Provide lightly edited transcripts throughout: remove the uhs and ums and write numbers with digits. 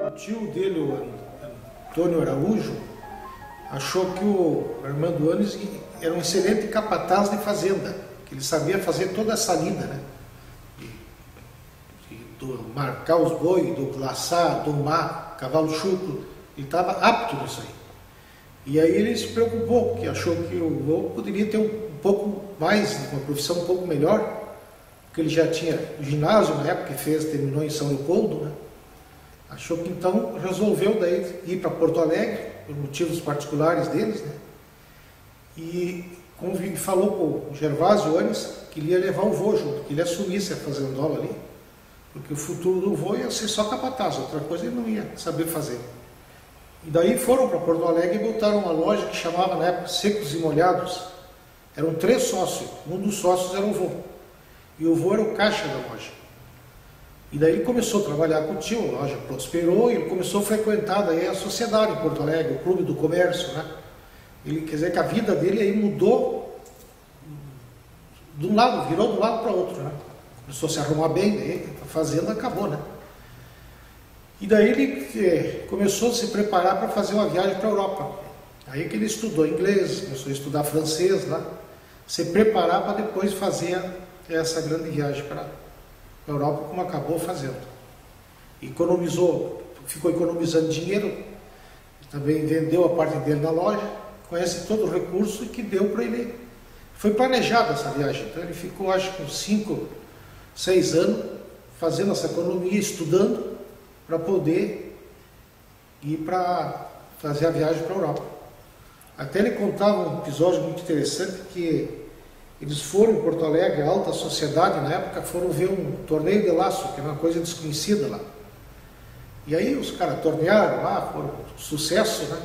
O tio dele, o Antônio Araújo, achou que o Armando Annes era um excelente capataz de fazenda, que ele sabia fazer toda essa lida, né? De marcar os bois, do laçar, domar, cavalo chucro, ele estava apto nisso aí. E aí ele se preocupou, porque achou que o vô poderia ter um pouco mais, uma profissão um pouco melhor, porque ele já tinha ginásio na época que terminou em São Leopoldo, né? Achou que então resolveu daí ir para Porto Alegre, por motivos particulares deles, né? E falou com o Gervásio Annes que ele ia levar o vô junto, que ele assumisse a fazendola ali, porque o futuro do vô ia ser só capataz, outra coisa ele não ia saber fazer. E daí foram para Porto Alegre e botaram uma loja que chamava na época Secos e Molhados. Eram 3 sócios, um dos sócios era o vô, e o vô era o caixa da loja. E daí ele começou a trabalhar com o tio, a loja prosperou e ele começou a frequentar daí a sociedade em Porto Alegre, o Clube do Comércio, né? Ele, quer dizer que a vida dele aí mudou de um lado, virou de um lado para outro, né? Começou a se arrumar bem, daí a fazenda acabou, né? E daí ele começou a se preparar para fazer uma viagem para a Europa. Aí que ele estudou inglês, começou a estudar francês lá, se preparar para depois fazer essa grande viagem para a Europa, como acabou fazendo. Economizou, ficou economizando dinheiro, também vendeu a parte dele na loja, conhece todo o recurso que deu para ele. Foi planejada essa viagem, então ele ficou acho que uns 5, 6 anos fazendo essa economia, estudando, para poder ir para fazer a viagem para a Europa. Até ele contava um episódio muito interessante que eles foram em Porto Alegre, a alta sociedade na época, foram ver um torneio de laço, que era uma coisa desconhecida lá. E aí os caras tornearam lá, foram um sucesso, né?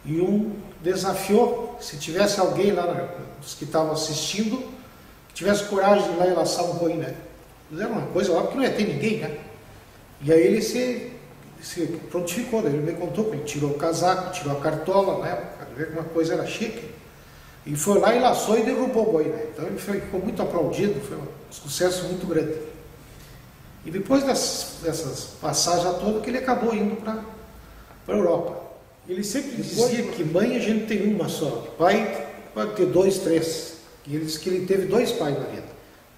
E um desafiou, se tivesse alguém lá, os que estavam assistindo, que tivesse coragem de ir lá e laçar um boi, né? Fizeram uma coisa lá, porque não ia ter ninguém, né? E aí ele se prontificou, ele me contou que ele tirou o casaco, tirou a cartola na época, ver que uma coisa era chique. E foi lá e laçou e derrubou o boi, né? Então ele ficou muito aplaudido, foi um sucesso muito grande. E depois dessas passagens todas que ele acabou indo para a Europa. Ele sempre dizia que mãe a gente tem uma só, pai pode ter 2, 3. E ele disse que ele teve 2 pais na vida.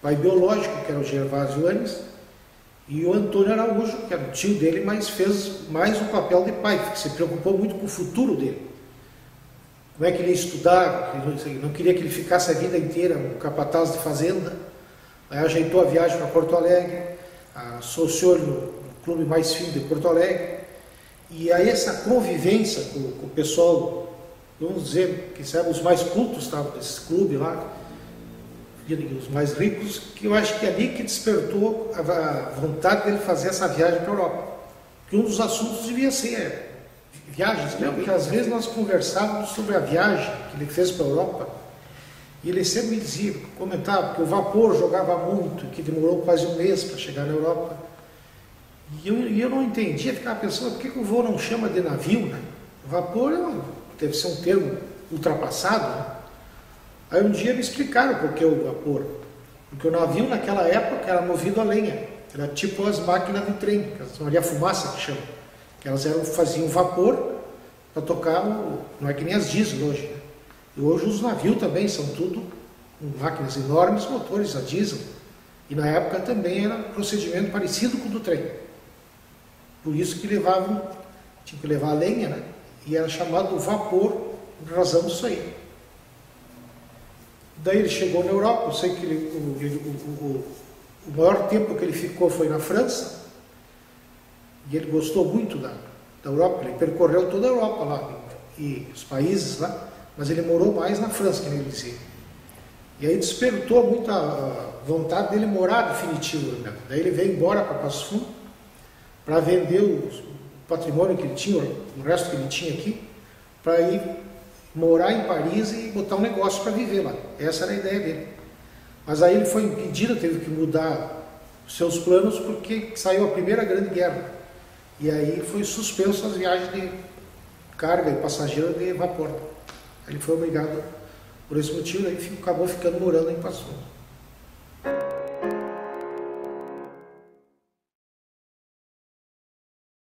Pai biológico, que era o Gervásio Annes, e o Antônio Araújo, que era o tio dele, mas fez mais o papel de pai, que se preocupou muito com o futuro dele. Como é que ele ia estudar, ele não queria que ele ficasse a vida inteira um capataz de fazenda. Aí ajeitou a viagem para Porto Alegre, associou ele no clube mais fino de Porto Alegre. E aí essa convivência com o pessoal, vamos dizer, que sabe, os mais cultos estavam nesse clube lá, os mais ricos, que eu acho que é ali que despertou a vontade dele fazer essa viagem para a Europa. Porque um dos assuntos devia ser viagens, né? Porque às vezes nós conversávamos sobre a viagem que ele fez para a Europa, e ele sempre me dizia, comentava que o vapor jogava muito, que demorou quase um mês para chegar na Europa. E eu não entendia, ficava pensando, por que o vô não chama de navio, né? O vapor deve ser um termo ultrapassado, né? Aí um dia me explicaram por que o vapor. Porque o navio naquela época era movido a lenha, era tipo as máquinas de trem, as Maria Fumaça que chamam, que elas faziam vapor para tocar, não é que nem as diesel hoje, né? E hoje os navios também são tudo máquinas enormes, motores a diesel. E na época também era um procedimento parecido com o do trem. Por isso que tinha que levar a lenha, né? E era chamado vapor por razão disso aí. Daí ele chegou na Europa, eu sei que o maior tempo que ele ficou foi na França, e ele gostou muito da Europa, ele percorreu toda a Europa lá, e os países lá, mas ele morou mais na França, que ele dizia. E aí despertou muita vontade dele morar definitivo, né? Daí ele veio embora para Passo Fundo, para vender o patrimônio que ele tinha, o resto que ele tinha aqui, para ir morar em Paris e botar um negócio para viver lá. Essa era a ideia dele. Mas aí ele foi impedido, teve que mudar os seus planos porque saiu a Primeira Grande Guerra. E aí foi suspenso as viagens de carga e passageiro de vapor. Ele foi obrigado Por esse motivo, ele acabou ficando morando em Passo Fundo.